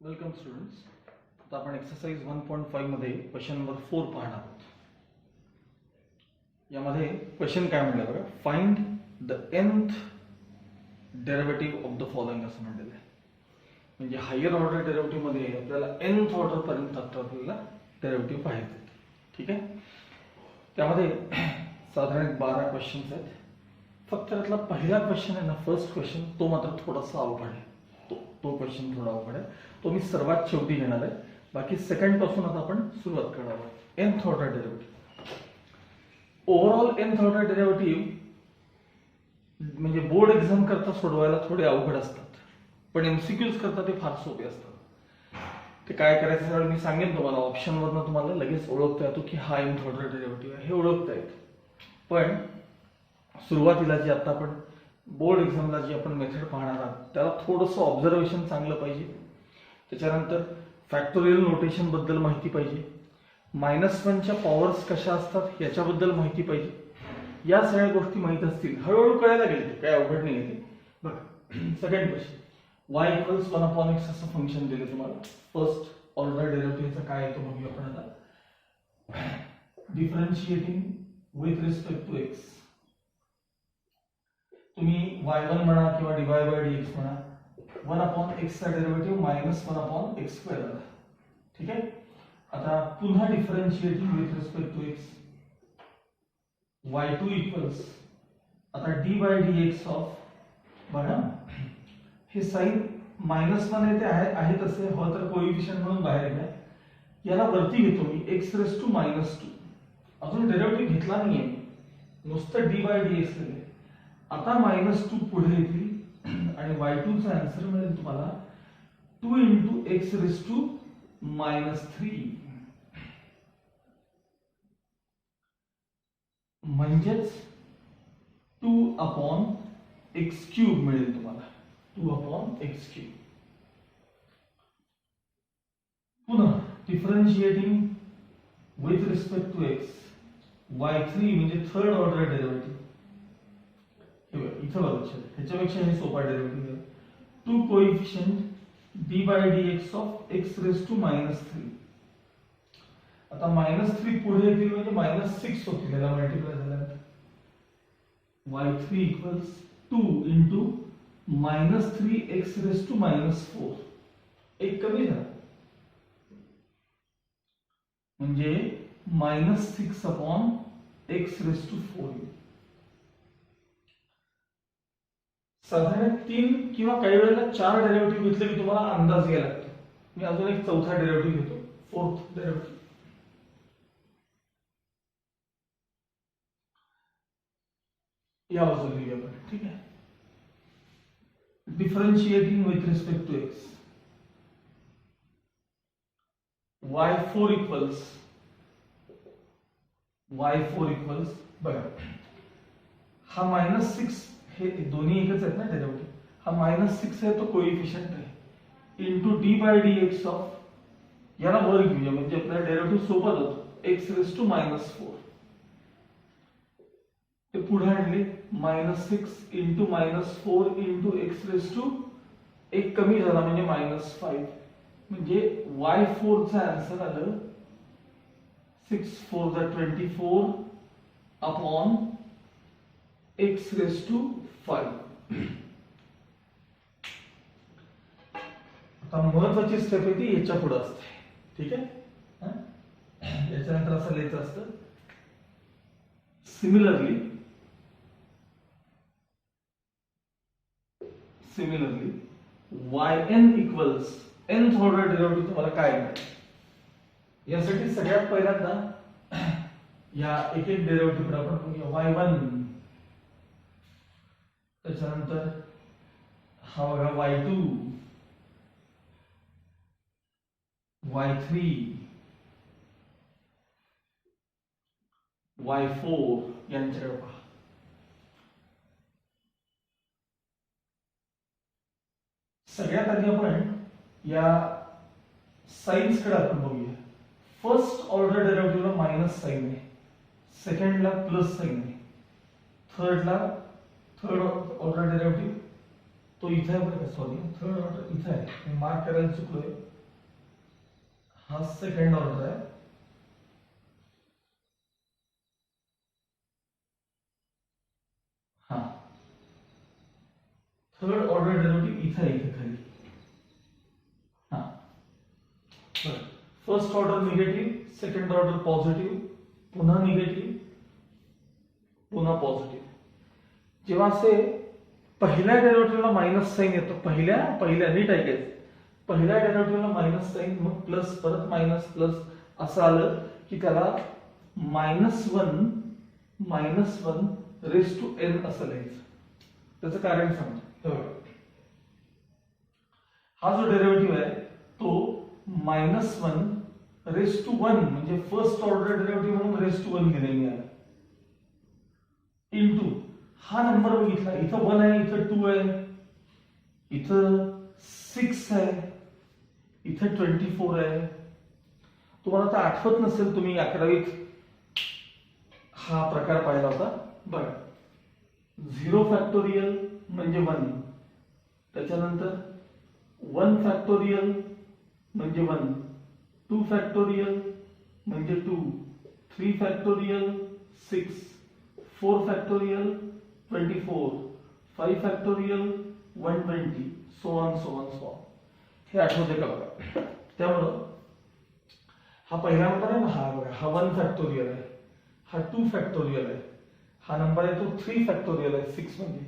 Welcome students. आता आपण exercise 1.5 मध्ये क्वेश्चन नंबर 4 पाहणार आहोत. यामध्ये क्वेश्चन काय म्हटलं बघा, find the nth derivative of the following असं म्हटलेलं आहे. म्हणजे हायर ऑर्डर डेरिव्हेटिव्ह मध्ये आपल्याला nth ऑर्डर पर्यंत आपल्याला डेरिव्हेटिव्ह पाहायचे. ठीक आहे. त्यामध्ये साधारण 12 क्वेश्चन्स आहेत. फक्त त्यातला पहिला क्वेश्चन आहे ना, फर्स्ट क्वेश्चन, तो मात्र थोडासा अवघड आहे. तो क्वेश्चन थोडा अवघड आहे. तो मी सर्वात शेवटी घेणार आहे. बाकी सेकंड पासून आता आपण सुरुवात करणार आहोत. nth order derivative. Overall nth order derivative म्हणजे बोर्ड एक्झाम करता सोडवायला थोडे अवघड असतात, पण एमसीक्यूज करता ते फार सोपे असतात. ते काय करायचं सर मी सांगेन तुम्हाला. ऑप्शन वरनं तुम्हाला लगेच ओळखता येतो की हा nth ऑर्डर डेरिव्हेटिव्ह आहे, हे ओळखता येतं. पण सुरुवातीला जी आता आपण बोर्ड एक्झामला जी आपण मेथड पाहणार आहोत त्याला थोडंसं ऑब्झर्वेशन चांगलं पाहिजे. त्याच्यानंतर फॅक्टोरियल नोटेशन बद्दल माहिती पाहिजे. -1च्या पॉवर्स कशा असतात याच्याबद्दल माहिती पाहिजे. या सगळ्या गोष्टी माहित असतील हळूहळू कळायला गेले, काय अवघड नाही आहे. बघा, सेकंड क्वेश्चन, y = 1/x असं फंक्शन दिले तुम्हाला. फर्स्ट ऑर्डर डेरिव्हेटिव्हचा काय येतो बघूया आपण आता. Differentiating with respect to x. तुम्ही y1 म्हणा किंवा dy/dx म्हणा, 1/x चा डेरिव्हेटिव्ह -1/x² आला. ठीक आहे. आता पुन्हा differentiating with respect to x, y2 equals आता dy/dx ऑफ, बघा हे साइन -1 येते आहे तसे हो, तर कोएफिशिएंट म्हणून बाहेर घ्या. याला वरती घेतो मी x⁻². अजून डेरिव्हेटिव्ह घेतला नाहीये, नुसतं dy/dx केले. आता -2 पुढे येतील आणि y2 चा आन्सर मिळेल तुम्हाला 2 × x⁻³ म्हणजेच 2/x³ मिळेल तुम्हाला. 2/x³. पुन्हा differentiating with respect to x, y3 म्हणजे थर्ड ऑर्डर डेरिव्हेटिव्ह. इथं बघा, ह्याच्यापेक्षा हे सोपा डेरिव्हेटिव्ह आहे. 2 कोएफिशिएंट dy/dx ऑफ x⁻³ आता -3 पुढे येतील म्हणजे -6 होतील याला मल्टिप्लाय झाल्यानंतर. y3 equals 2 × -3x⁻⁴. एक कमी झाला म्हणजे -6/x⁴. साधारण 3 किंवा काही वेळेला 4 डेरिव्हेटिव्ह घेतले की तुम्हाला अंदाज घ्यायला लागतो. मी अजून एक चौथा डेरिव्हेटिव्ह घेतो, फोर्थ डेरिव्हेटिव्ह. या बाजूला लिहूया आपण. ठीक आहे. Differentiating with respect to x, y4 equals बघा, हा -6, हे दोन्ही एकच आहेत ना डेरिव्हेटिव्ह. हा -6 आहे तो कोएफिशिएंट आहे, इंटू dy/dx ऑफ, याला वर घेऊया म्हणजे आपल्याला डेरिव्हेटिव्ह सोबत होतो, x⁻⁴. ते पुढे आणले -6 × -4 × x⁻, एक कमी झाला म्हणजे -5. म्हणजे y4 चा आन्सर आलं 6×4 = 24/x⁵. आता महत्वाची स्टेप आहे ती याच्या पुढे असते. ठीक आहे. याच्यानंतर असं लिहायचं असतं, similarly yn equals nth order derivative तुम्हाला काय मिळेल. यासाठी सगळ्यात पहिल्यांदा या एक डेरिव्हेटिव्ह कडे आपण बघूया. y1, त्याच्यानंतर हा बघा y2, y3, y4 यांच्याकडे पहा. सगळ्यात आधी आपण या साइन्स कडे आपण बघूया. फर्स्ट ऑर्डर डेरिव्हेटिव्हला मायनस साइन आहे, सेकंडला प्लस साइन आहे, थर्ड ऑर्डर डेरिव्हेटिव्ह तो इथे आहे बरं का, सॉरी थर्ड ऑर्डर इथे आहे, मार्क करायला चुकलोय. हा सेकंड ऑर्डर आहे, हा थर्ड ऑर्डर डेरिव्हेटिव्ह इथे आहे, इथे खाली. हा first order negative, second order positive, पुन्हा निगेटिव्ह, पुन्हा पॉझिटिव्ह. जेव्हा असे पहिल्या डेरिव्हेटिव्हला मायनस साइन येतो, पहिल्या नीट ऐकायचं, पहिल्या डेरिव्हेटिव्हला मायनस साइन, मग प्लस, परत मायनस, प्लस असं आलं की त्याला -1 रेस टू n असं लिहायचं. त्याचं कारण सांगतो. हा जो डेरिव्हेटिव्ह आहे तो -1 रेस टू 1 म्हणजे फर्स्ट ऑर्डर डेरिव्हेटिव्ह म्हणून रेस टू 1 लिहिलंय मी याला, इनटू हा नंबर बघितला, इथं 1 आहे, इथं 2 आहे, इथं 6 आहे, इथं 24 आहे. तुम्हाला तर आठवत नसेल, तुम्ही 11वीत हा प्रकार पाहिला होता बघा. 0 फॅक्टोरियल म्हणजे 1, त्याच्यानंतर 1 फॅक्टोरियल म्हणजे 1, 2 फॅक्टोरियल म्हणजे 2, 3 factorial 6, 4 factorial 24, 5 factorial 120, so on so on so on. हे आठवते का बघा. त्यामुळं हा पहिला नंबर आहे ना, हा बघा, हा 1 फॅक्टोरियल आहे, हा 2 फॅक्टोरियल आहे, हा नंबर आहे तो 3 फॅक्टोरियल आहे, 6 म्हणजे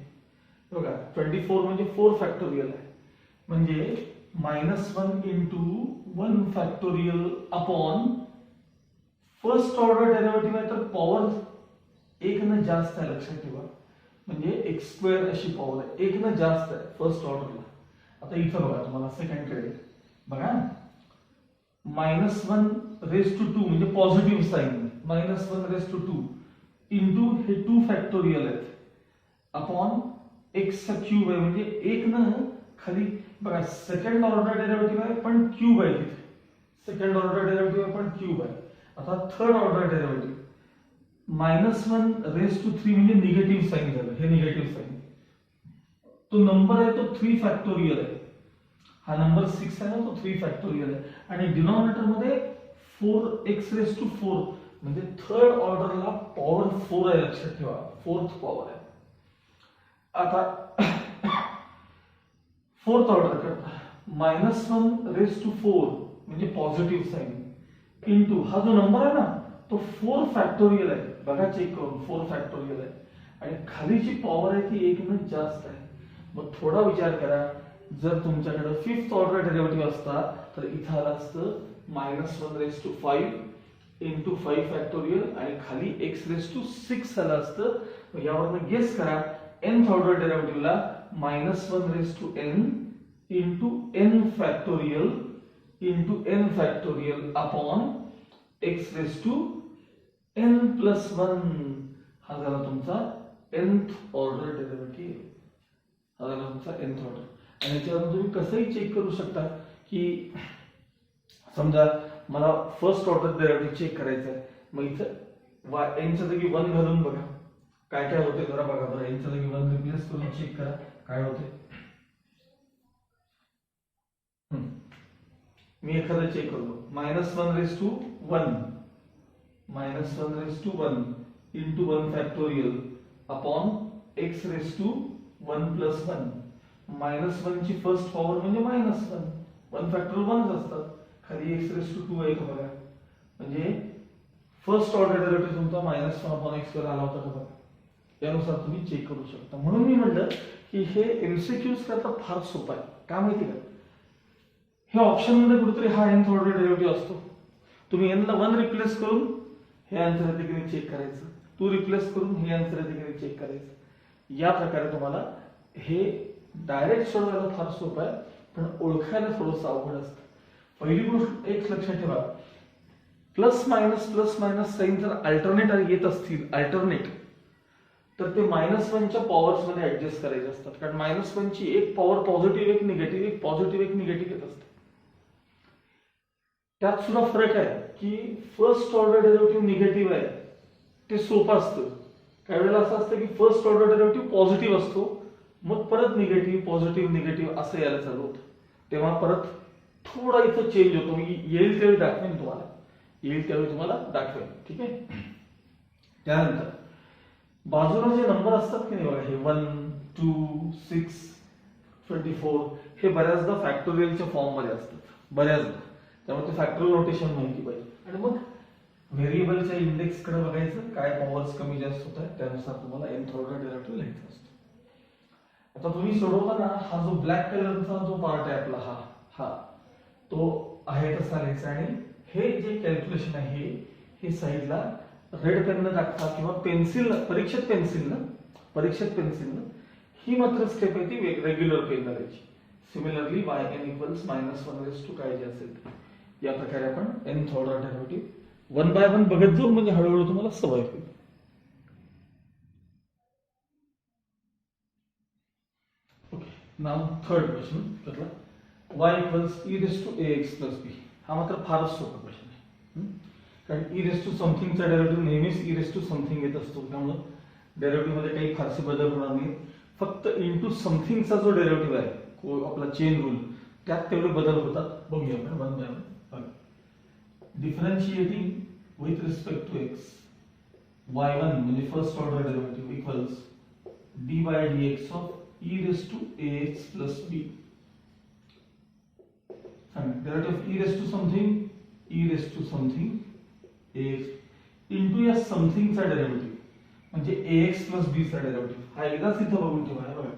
बघा, 24 म्हणजे 4 फॅक्टोरियल आहे, म्हणजे -1 into 1 factorial upon first order derivative आहे तर पॉवर 1 न जास्त आहे, लक्षात ठेवा. म्हणजे x² अशी पॉवर आहे, 1 न जास्त आहे फर्स्ट ऑर्डरला. आता इथं बघा, तुम्हाला सेकंड कडे बघा, -1 रेस टू 2 म्हणजे positive sign, -1 raise to 2 into हे 2 फॅक्टोरियल आहेत अपॉन x चा क्यूब आहे, म्हणजे 1 न खाली बघा, सेकंड ऑर्डर डेरिव्हेटिव्ह आहे पण क्यूब आहे तिथे, सेकंड ऑर्डर डेरिव्हेटिव्ह आहे पण क्यूब आहे. आता third order derivative -1 raise to 3 म्हणजे निगेटिव्ह साइन झालं, हे निगेटिव्ह साइन. तो नंबर आहे तो 3 फॅक्टोरियल आहे, हा नंबर 6 आहे ना, तो 3 फॅक्टोरियल आहे, आणि डिनॉमिनेटर मध्ये 4x रेस टू 4 म्हणजे थर्ड ऑर्डरला पॉवर 4 आहे, लक्षात ठेवा, फोर्थ पॉवर आहे. आता फोर्थ ऑर्डर करता -1 रेस टू 4 म्हणजे पॉझिटिव्ह साइन इंटू हा जो नंबर आहे ना तो 4 फॅक्टोरियल आहे, बघा चेक करून, 4 फॅक्टोरियल आहे, आणि खालीची पॉवर आहे ती 1 न जास्त आहे. मग थोडा विचार करा, जर तुमच्याकडे फिफ्थ ऑर्डर डेरिव्हेटिव्ह असता तर इथं आलं असतं -1 रेस टू 5 इंटू 5 फॅक्टोरियल, आणि खाली x रेस टू 6 आलं असतं. यावरनं गेस करा, nth ऑर्डर डेरिव्हेटिव्हला -1 raise to n into n factorial upon x raise to n plus 1. हा झाला तुमचा nth ऑर्डर डेरिव्हेटिव्ह, हा झाला तुमचा nth ऑर्डर. आणि याच्यावरून तुम्ही कसंही चेक करू शकता की समजा मला फर्स्ट ऑर्डर डेरिव्हेटिव्ह चेक करायचं आहे, मग इथं n च्या जागी 1 घालून बघा काय काय होते, जरा बघा बरं, n च्या जागी 1 रिप्लेस करून चेक करा काय होते. मी एखादं चेक करतो, -1 raise to 1, -1 raise to 1 into 1 factorial upon x raise to 1 plus 1. -1 ची फर्स्ट पॉवर म्हणजे -1, 1 फॅक्टोरियल 1 असतात, खाली x रेस टू 2 आहे का बघा, म्हणजे फर्स्ट ऑर्डर डेरिव्हेटिव्ह तुमचा -1/x² आला होता का बघा. यानुसार तुम्ही चेक करू शकता. म्हणून मी म्हटलं की हे एमसीक्यूज करता फार सोपं आहे. का माहिती का, हे ऑप्शन मध्ये कुठेतरी हा nth ऑर्डर डेरिव्हेटिव्ह असतो, तुम्ही n ला 1 रिप्लेस करून हे आन्सर येते की नाही चेक करायचं, 2 रिप्लेस करून हे आन्सर येते की नाही चेक करायचं. या प्रकारे तुम्हाला हे डायरेक्ट सोडवायला फार सोपं आहे, पण ओळखायला थोडंसं अवघड असतं. पहिली गोष्ट एक लक्षात ठेवा, प्लस मायनस साइन जर अल्टरनेट येत असतील, अल्टरनेट, तर ते -1 च्या पॉवर्स मध्ये ऍडजस्ट करायचे असतात, कारण -1 ची एक पॉवर पॉझिटिव्ह, एक निगेटिव्ह, एक पॉझिटिव्ह, एक निगेटिव्ह येत असते. त्यात सुद्धा फरक आहे की फर्स्ट ऑर्डर डेरिव्हेटिव्ह निगेटिव्ह आहे ते सोपं असतं, काही वेळेला असं असतं की फर्स्ट ऑर्डर डेरिव्हेटिव्ह पॉझिटिव्ह असतो, मग परत निगेटिव्ह पॉझिटिव्ह निगेटिव्ह असं यायला चालू होतं, तेव्हा परत थोडा इथं चेंज होतो. मी येईल त्यावेळी दाखवेन तुम्हाला, येईल त्यावेळी तुम्हाला दाखवेन. ठीक आहे. त्यानंतर बाजूला जे नंबर असतात की नाही बघा, हे 1 2 6 24 हे बऱ्याचदा फॅक्टोरियलच्या फॉर्म मध्ये असतात बऱ्याचदा, त्यामुळे ते फॅक्टोरियल नोटेशन माहिती पाहिजे. आणि मग व्हेरिएबलच्या इंडेक्स कडे बघायचं, काय पॉवर्स कमी जास्त होत आहेत त्यानुसार तुम्हाला nth ऑर्डर डेरिव्हेटिव्ह लिहायचा असतो. आता तुम्ही सोडवताना हा जो ब्लॅक कलरचा जो पार्ट आहे आपला, हा तो आहे तसा लिहायचा. आणि हे जे कॅल्क्युलेशन आहे हे साईडला रेड पेननं टाकता किंवा पेन्सिल, परीक्षेत पेन्सिलनं ही मात्र स्टेप आहे ती रेग्युलर पेन करायची. सिमिलरली yn इक्वल्स -1 काय जे असेल या प्रकारे आपण nth ऑर्डर डेरिव्हेटिव्ह 1 बाय 1 बघत जाऊ, म्हणजे हळूहळू तुम्हाला सवय होईल. Okay, now third question y equals e raise to ax plus b. हा मात्र फारच सोपा क्वेश्चन आहे, कारण e रेज टू समथिंगचा डेरिव्हेटिव्ह नेहमीच e रेज टू समथिंग येत असतो, त्यामुळे डेरिव्हेटिव्ह मध्ये काही फारसे बदल होणार नाही. फक्त इंटू समथिंगचा जो डेरिव्हेटिव्ह आहे आपला चेन रूल, त्यात तेवढे बदल होतात. बघूया आपण 1 by 1. Differentiating with respect to x, y1 म्हणजे first order derivative equals d by dx of e raised to ax plus b. Derivative of e raised to something ax into या something चा derivative म्हणजे ax plus b चा derivative. हा एकदाच इथं बघून ठेवा. हे बघा,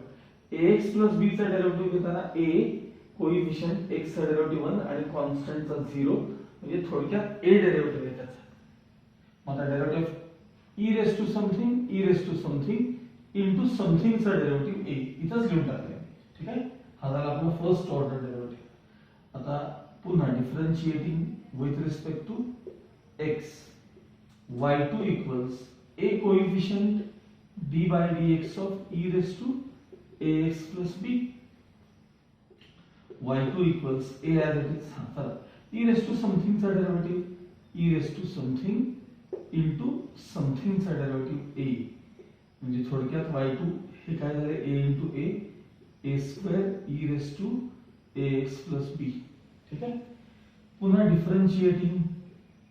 ax plus b चा डेरिव्हेटिव्ह घेताना a कोइफिशिएंट x चा डेरिव्हेटिव्ह 1 आणि कॉन्स्टंट चा 0, म्हणजे थोडक्यात a डेरिव्हेटिव्ह आहे त्याचा. मग आता derivative e raised to something into something चा डेरिव्हेटिव्ह a इथंच लिहून टाकले. ठीक आहे. हा झाला आपला फर्स्ट ऑर्डर डेरिव्हेटिव्ह. आता पुन्हा differentiating with respect to x, y2 equals a coefficient d by dx of e raised to ax plus b. y2 equals a as it is. e raised to something चा derivative e raised to something into something चा derivative a, म्हणजे थोडक्यात y2 हे काय झाले a into a square e raised to ax plus b. ठीक आहे. पुन्हा differentiating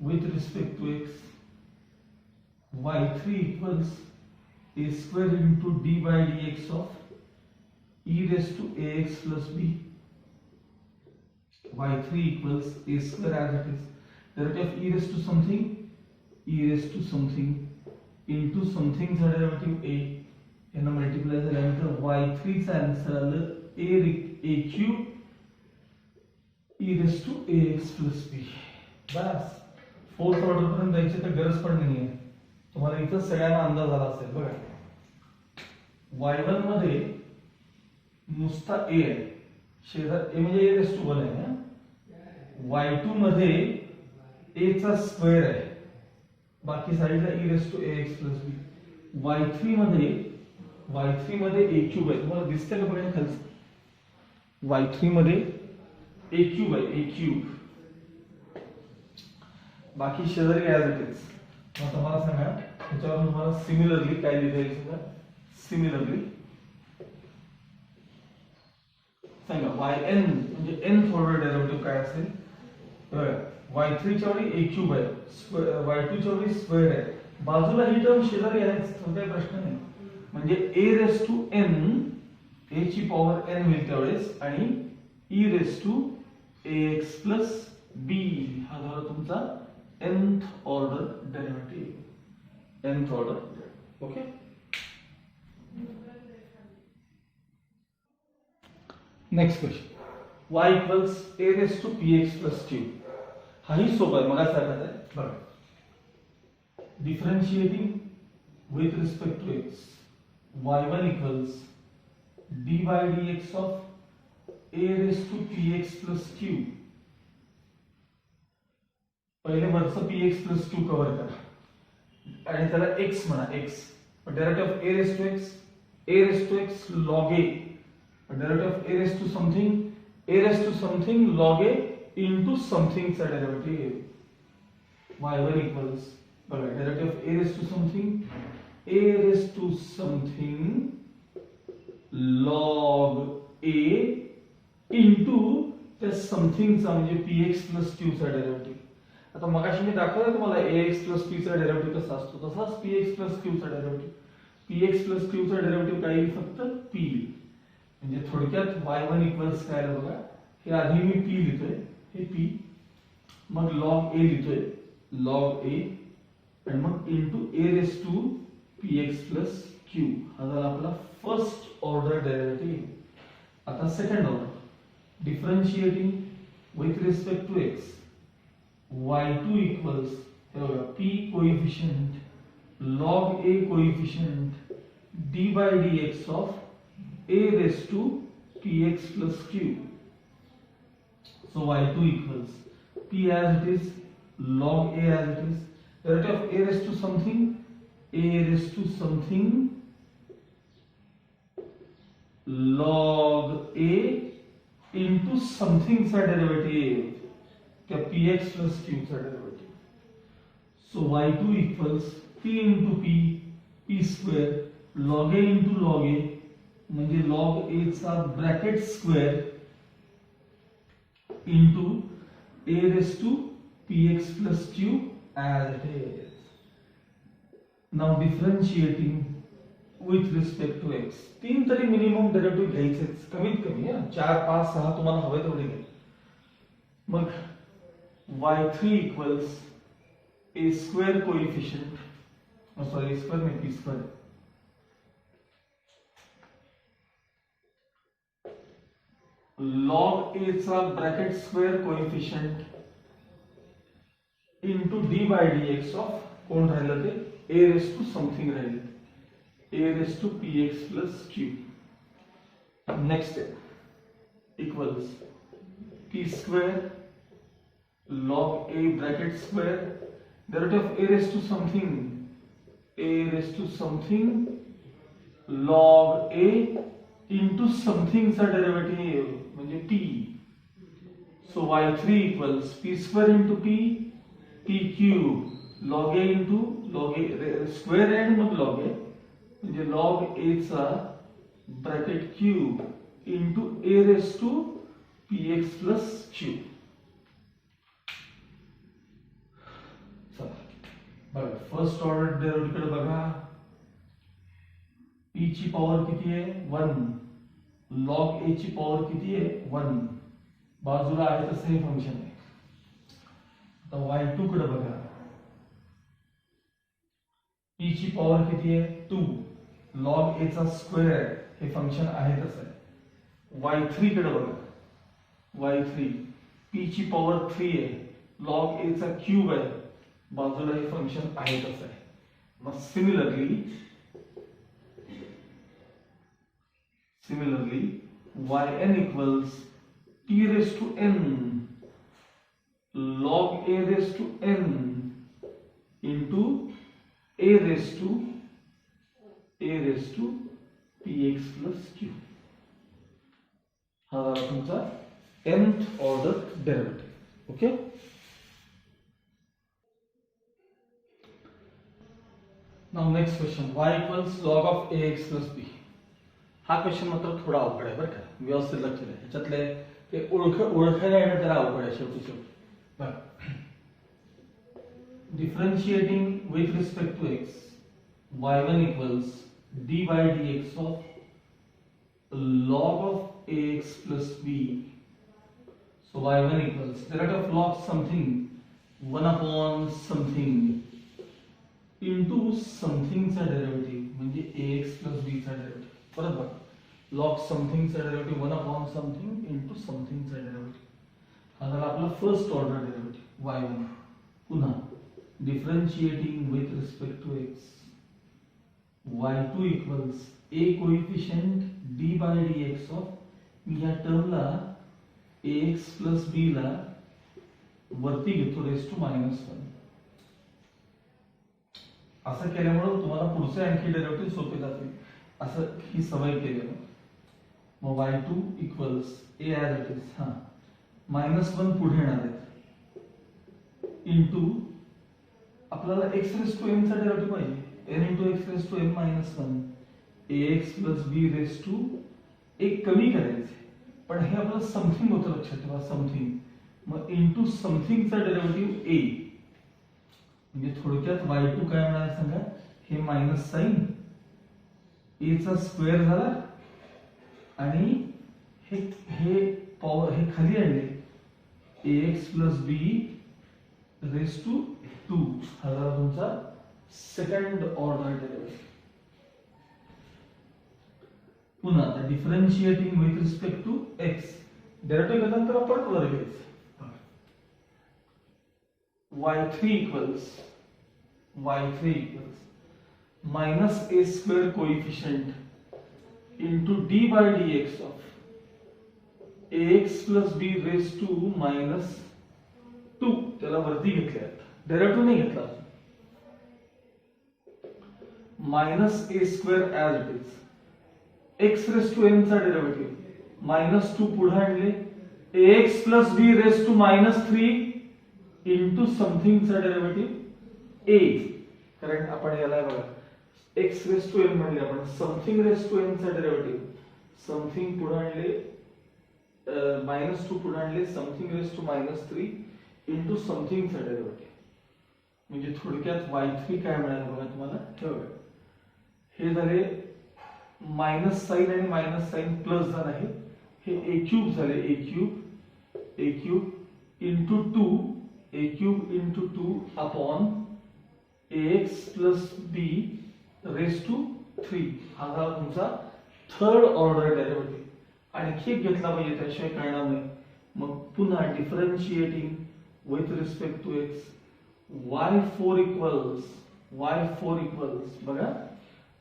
with respect to x, y3 equals a square into d by dx of e raised to ax plus b. y3 equals a square as it is. Derivative of e raised to something into something चा derivative a, यांना multiply झाल्यानंतर y3 चा answer आलं a cube e raised to ax plus b. Bus fourth order पर्यंत जायची तर गरज पण नाहीये. तुम्हाला इथं सगळ्यांना अंदाज आला असेल. बघा, y1 मध्ये नुसता a आहे, शेजार a म्हणजे a raised to 1 आहे. y2 मध्ये a चा स्क्वेअर आहे, बाकी साईडला e raised to ax plus b. y3 मध्ये a क्यूब आहे. तुम्हाला दिसतंय का बघा खाली, y3 मध्ये a क्यूब आहे, a क्यूब. बाकी शेजारी ऍज इट इज. आता मला सांगा त्याच्यावर तुम्हाला सिमिलरली काय लिहिता येईल सांगा. सिमिलरली सांगा yn म्हणजे nth ऑर्डर डेरिव्हेटिव्ह काय असेल. y3 च्या वेळी a क्यूब आहे, y2 च्या वेळी स्क्वेअर आहे, बाजूला ही टर्म शेजारी आहे, काही प्रश्न नाही. म्हणजे a raise to n, a ची पॉवर n होईल त्यावेळेस, आणि e raise to ax plus b हा झाला तुमचा nth order derivative. nth order. Okay. Next question, y equals a raise to px plus q. हाही सोपा आहे, मगाच सांगितलं आहे. बघा, differentiating with respect to x, y1 equals d by dx of a raised to px plus q. पहिले वरचं px plus q cover करा आणि त्याला x म्हणा. x derivative of a raised to x log a, derivative of a raised to something log a into something चा derivative. y1 equals बघा, derivative of a raised to something log a into त्या समथिंगचा म्हणजे px plus q चा derivative. आता मगाशी मी दाखवलं तुम्हाला ax plus p चा डेरिव्हेटिव्ह कसा असतो, तसाच px प्लस q चा डेरिव्हेटिव्ह. px प्लस q चा डेरिव्हेटिव्ह काय येईल, फक्त p. म्हणजे थोडक्यात y1 इक्वल्स काय आलं बघा, हे आधी मी p लिहितोय, हे p, मग log a लिहितोय, log a, आणि मग into a raise to px plus q. हा झाला आपला फर्स्ट ऑर्डर डेरिव्हेटिव्ह. आता second order, differentiating with respect to x, y2 equals हे बघा p coefficient log a coefficient d by dx of a raised to px plus q. So y2 equals p as it is, log a as it is, derivative of a raised to something, a raised to something log a into something चा derivative क्या px plus q चा derivative. So y2 equals p into p square log a into log a, म्हणजे log a चा bracket square into a raised to px plus q as it is. Now differentiating with respect to x. तीन तरी minimum derivative घ्यायचेच, कमीत कमी. 4 5 6 तुम्हाला हवे तेवढे घ्या. मग y3 equals a square coefficient, sorry square नाही, p स्क्वेअर, log a चा bracket square coefficient into d by dx of कोण राहिलं ते a रेस टू समथिंग राहिले, a raise to px plus q. Next step equals p square log a bracket square derivative of a raise to something, a raise to something log a into something चा derivative म्हणजे p. So y3 equals p square into p cube log a into log a square and मग log a, म्हणजे log a चा bracket cube into a raised to px plus q. चला बघा first order derivative कडे बघा. p ची power किती आहे 1, log a ची पॉवर किती आहे 1, बाजूला आहे तसं हे फंक्शन आहे. आता y2 कडे बघा, p ची पॉवर किती आहे 2, log a चा स्क्वेअर, हे फंक्शन आहे तसं आहे. y3 कडे बघा, y3 p ची पॉवर 3 आहे, log a चा क्यूब आहे, बाजूला हे फंक्शन आहे तसं आहे. मग similarly yn equals t raised to n log a raised to n into a raised to px plus q. हा झाला तुमचा nth order derivative. Okay, now next question, y equals log of ax plus b. हा question मात्र थोडा अवघड आहे बरं का, व्यवस्थित लक्ष द्या. ह्याच्यातले ते ओळखायला येणं जरा अवघड आहे शेवटी. बरं, differentiating with respect to x, y1 equals d by dx of log of ax plus b. So y1 equals derivative of log something 1 upon something into something चा डेरिव्हेटिव्ह म्हणजे ax plus b चा derivative. परत बघा, log something चा derivative 1 upon something into something चा derivative. हा झाला आपला फर्स्ट ऑर्डर डेरिव्हेटिव्ह y1. पुन्हा differentiating with respect to x, y2 equals a coefficient d by dx of, मी या टर्मला ax प्लस b ला वरती घेतो रेस टू -1. असं केल्यामुळे तुम्हाला पुढचे आणखी डेरिव्हेटिव्ह सोपे जातील, असं ही सवय केली. मग y2 equals a as it is, हा -1 पुढे येणार आहेत इनटू आपल्याला x रेस टू n चा डेरिव्हेटिव्ह पाहिजे, n into x raise to n -1 ax plus b raise to एक कमी करायचे पण हे आपलं समथिंग होतं, लक्षात ठेवा समथिंग. मग इंटू समथिंगचा डेरिव्हेटिव्ह ए, म्हणजे थोडक्यात y2 काय मिळालं सांगा, हे मायनस साइन ए चा स्क्वेअर झाला आणि हे हे पॉवर हे खाली आणले ax plus b raise to 2 हा झाला तुमचा सेकंड ऑर्डर डेरिव्हेटिव्ह. पुन्हा आता differentiating with respect to x, derivative घेतल्यानंतर आपण वर घ्यायचं. y3 equals minus a square coefficient into d by dx of ax plus b raised to minus 2. त्याला वरती घेतले, डेरिव्हेटिव्ह नाही घेतला. minus a square as it is, x raised to n चा डेरिव्हेटिव्ह minus 2 पुढे आणले ax plus b raised to minus 3 into something चा derivative a. कारण आपण याला बघा x raised to n म्हणजे आपण something raised to n चा डेरिव्हेटिव्ह something पुढे आणले -2 पुढे आणले something raised to -3 into something चा डेरिव्हेटिव्ह. म्हणजे थोडक्यात y3 काय मिळालं बघा तुम्हाला, ठेवा हे झाले मायनस साइन आणि मायनस साइन प्लस झाला आहे, हे a क्यूब झाले a cube into 2 a cube into 2 upon ax plus b raised to 3 हा झाला तुमचा थर्ड ऑर्डर डेरिव्हेटिव्ह. आणखी एक घेतला पाहिजे त्याशिवाय कळणार नाही. मग पुन्हा differentiating with respect to x y4 equals बघा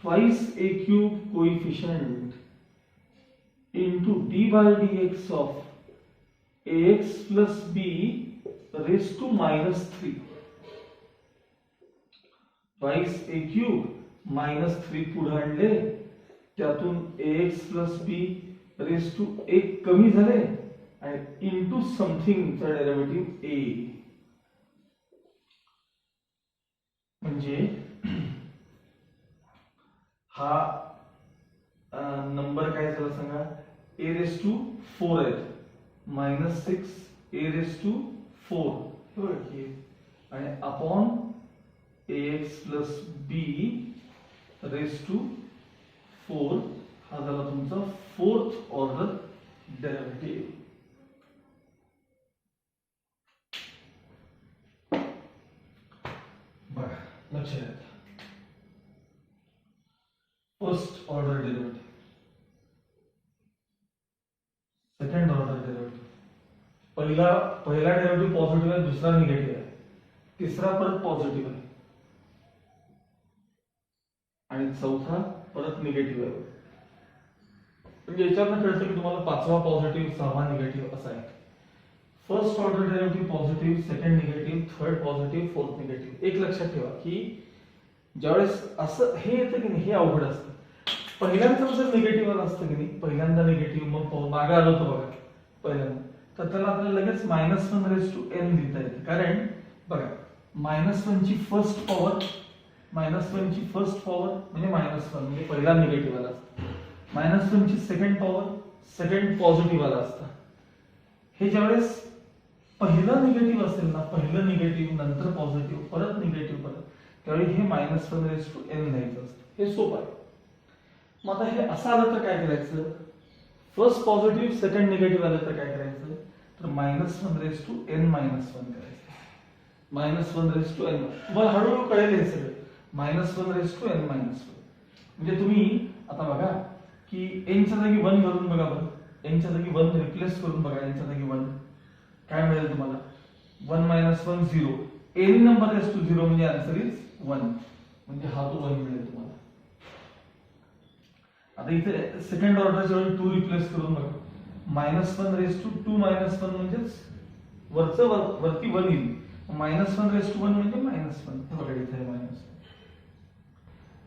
twice a cube coefficient into d by dx of ax plus b raised to -3. twice a cube -3 पुढे आणले, त्यातून ax plus b raised to 1 कमी झाले आणि into something चा derivative a. म्हणजे हा नंबर काय झाला सांगा, a raised to 4 आहे, -6 a raised to 4 आणि upon ax plus b raised to 4 हा झाला तुमचा फोर्थ ऑर्डर डेरिव्हेटिव्ह. बघा लक्षात घ्या, first order derivative, second order derivative. पहिला डेरिव्हेटिव्ह पॉझिटिव्ह आहे, दुसरा निगेटिव्ह आहे, तिसरा परत पॉझिटिव्ह आहे आणि चौथा परत निगेटिव्ह आहे. म्हणजे याच्यातनं कळतं की तुम्हाला पाचवा पॉझिटिव्ह, सहावा निगेटिव्ह असा आहे. First order derivative positive, second negative, third positive, fourth negative. एक लक्षात ठेवा की ज्यावेळेस असं हे येतं की नाही, हे अवघड असतं. पहिल्यांदा जर निगेटिव्ह आलं असतं की नाही, पहिल्यांदा निगेटिव्ह मग मागे आलं होतं बघा पहिल्यांदा, तर त्याला आपल्याला लगेच -1 raised to n लिहिता येतं. कारण बघा -1 ची फर्स्ट पॉवर म्हणजे -1 म्हणजे पहिला निगेटिव्ह आला असता, -1 ची सेकंड पॉवर सेकंड पॉझिटिव्ह आला असता. हे ज्यावेळेस पहिलं निगेटिव्ह असेल ना, पहिलं निगेटिव्ह नंतर पॉझिटिव्ह परत निगेटिव्ह परत, त्यावेळी हे -1 raised to n लिहायचं असतं. हे सोपं आहे. मग आता हे असं आलं तर काय करायचं, फर्स्ट पॉझिटिव्ह सेकंड निगेटिव्ह आलं तर काय करायचं, तर -1 raised to n -1 करायचं. -1 raised to n तुम्हाला हळूहळू कळेल हे सगळं. -1 raised to n -1 म्हणजे तुम्ही आता बघा की n च्या जागी 1 घालून बघा बरं, n च्या जागी 1 रिप्लेस करून बघा, n च्या जागी 1 काय मिळेल तुम्हाला, 1 - 1 0, any number raised to 0 म्हणजे आन्सर इज 1, म्हणजे हा तो 1 मिळेल तुम्हाला. आता इथे सेकंड ऑर्डरच्या वेळी 2 रिप्लेस करून बघा, -1 raised to 2 -1 म्हणजे वरती 1 येईल, -1 raised to 1 म्हणजे -1, हे बघा इथे आहे -1.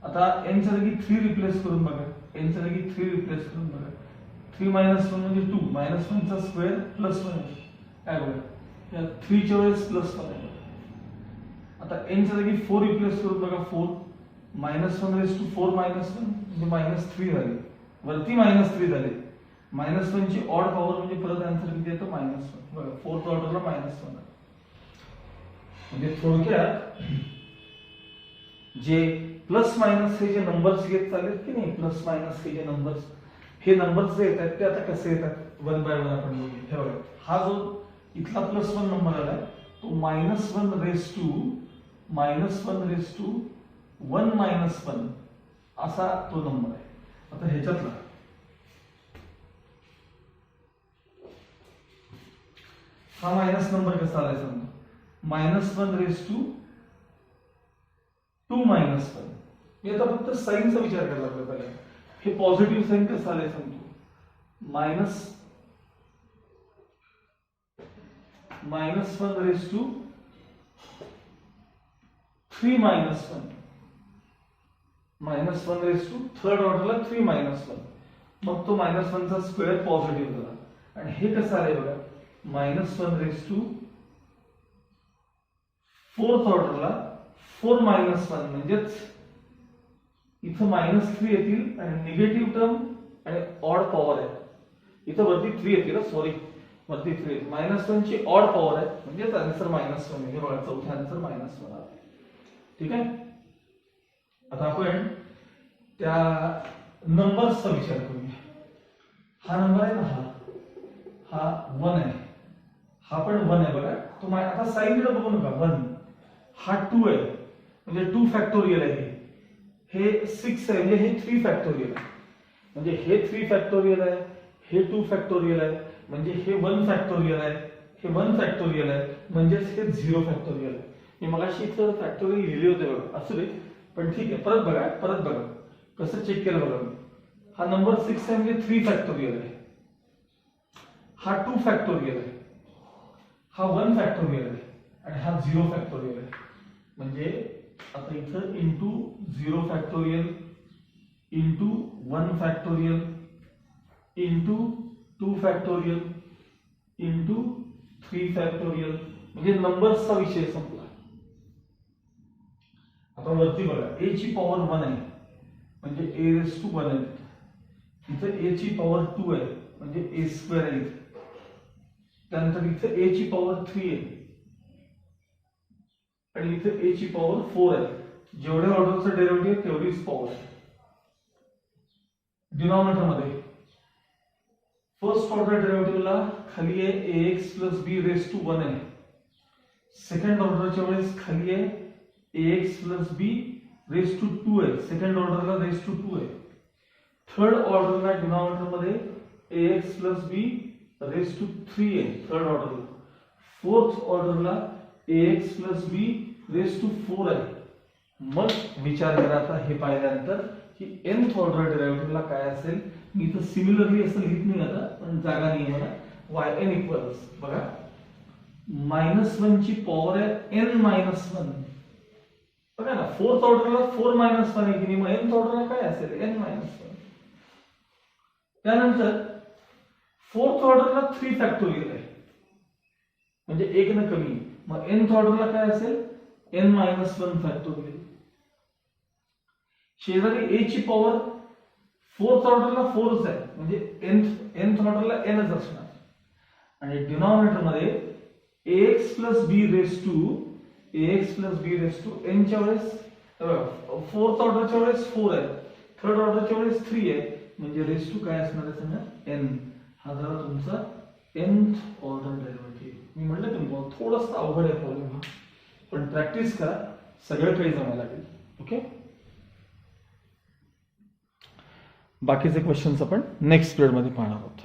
आता n च्या जागी 3 रिप्लेस करून बघा, n च्या जागी 3 रिप्लेस करून बघा, 3 - 1 म्हणजे 2, -1 चा स्क्वेअर +1 काय बघा, या 3 च्या वेळेस +1 आहे. आता n च्या जागी 4 रिप्लेस करून बघा, 4 -1 raised to 4 -1 म्हणजे -3 झाले, वरती -3 झाले, -1 ची ऑड पॉवर म्हणजे परत आन्सर किती येतो -1 बघा फोर्थ ऑर्डरला -1 म्हणजे थोडक्यात जे प्लस मायनस हे जे नंबर्स येत चालेत की नाही प्लस मायनस हे जे नंबर्स हे नंबर्स जे येतात ते आता कसे येतात 1 बाय 1 आपण बघूया हे बघा हा जो इथला +1 नंबर आलाय तो -1 रेस टू -1 रेस टू 1 -1 असा तो नंबर आहे. आता ह्याच्यातला हा मायनस नंबर कसा आलाय समजा -1 रेस टू 2 -1 मी आता फक्त साईनचा विचार करायला लागला पहिला हे पॉझिटिव्ह साईन कसं आलंय सांगतो -1 raise to 3 -1 -1 raise to third ऑर्डरला 3 -1 मग तो -1 चा स्क्वेअर पॉझिटिव्ह झाला आणि हे कसं आलंय बघा -1 रेस टू फोर्थ ऑर्डरला 4 -1 म्हणजेच इथं -3 येतील आणि निगेटिव्ह टर्म आणि ऑड पॉवर आहे इथं वरती 3 येतील सॉरी वरती 3 येतील -1 ची ऑड पॉवर आहे म्हणजेच आन्सर -1 हे बघा चौथा आन्सर -1 आला ठीक आहे. आता आपण त्या नंबर्सचा विचार करूया हा नंबर आहे ना हा 1 आहे हा पण 1 आहे बघा तो आता साईनकडे बघू नका 1 हा 2 आहे म्हणजे 2 फॅक्टोरियल आहे हे 6 आहे म्हणजे हे 3 फॅक्टोरियल आहे म्हणजे हे 3 फॅक्टोरियल आहे हे 2 फॅक्टोरियल आहे म्हणजे हे 1 फॅक्टोरियल आहे हे 1 फॅक्टोरियल आहे म्हणजेच हे 0 फॅक्टोरियल आहे. मी मगाशी इथं फॅक्टोरियल लिहिले होते बघा असू दे पण ठीक आहे परत बघा कसं चेक केलं बघा मी हा नंबर 6 आहे म्हणजे 3 फॅक्टोरियल आहे हा 2 फॅक्टोरियल आहे हा 1 फॅक्टोरियल आहे आणि हा 0 फॅक्टोरियल आहे म्हणजे आता इथं into 0 factorial into 1 factorial into 2 factorial into 3 factorial म्हणजे नंबर्सचा विषय संपला. आता वरती बघा a ची पॉवर 1 आहे म्हणजे a रेस टू 1 आहे इथं a ची पॉवर 2 आहे म्हणजे a स्क्वेअर आहे त्यानंतर इथं a ची पॉवर 3 आहे आणि इथे a ची पॉवर 4 आहे जेवढ्या ऑर्डरचं डेरिव्हेटिव्ह तेवढीच पॉवर आहे. डिनॉमिनेटर मध्ये फर्स्ट ऑर्डर डेरिव्हेटिव्हला खाली आहे ax + b रेस टू 1 आहे सेकंड ऑर्डरच्या वेळेस खाली आहे ax + b रेस टू 2 आहे सेकंड ऑर्डरला रेस टू 2 आहे थर्ड ऑर्डरला डिनॉमिनेटर मध्ये ax + b रेस टू 3 आहे थर्ड ऑर्डरला फोर्थ ऑर्डरला ax + b रेस टू 4 आहे. मग विचार करा आता हे पाहिल्यानंतर की nth ऑर्डर डेरिव्हेटिव्हला काय असेल मी इथं सिमिलरली असं लिहित नाही आता पण जागा नाही मला yn इक्वल्स बघा -1 ची पॉवर आहे n -1 बघा ना फोर्थ ऑर्डरला 4 -1 आहे की नाही मग nth ऑर्डरला काय असेल n -1 त्यानंतर फोर्थ ऑर्डरला 3 फॅक्टोरियल आहे म्हणजे 1 न कमी मग nth ऑर्डरला काय असेल n -1 फॅक्टोरियल शेजारी a ची पॉवर फोर्थ ऑर्डरला 4च आहे म्हणजे nth ऑर्डरला nच असणार आणि डिनॉमिनेटर मध्ये ax + b raise to n च्या वेळेस फोर्थ ऑर्डरच्या वेळेस 4 आहे थर्ड ऑर्डरच्या वेळेस 3 आहे म्हणजे रेस टू काय असणार आहे सांगा n हा झाला तुमचा nth ऑर्डर डेरिव्हेटिव्ह. मी म्हटलं तुम्हाला थोडंसं अवघड आहे प्रॉब्लेम हा पण प्रॅक्टिस करा सगळं काही जमायला लागेल. ओके बाकीचे क्वेश्चन्स आपण नेक्स्ट पिरियड मध्ये पाहणार आहोत.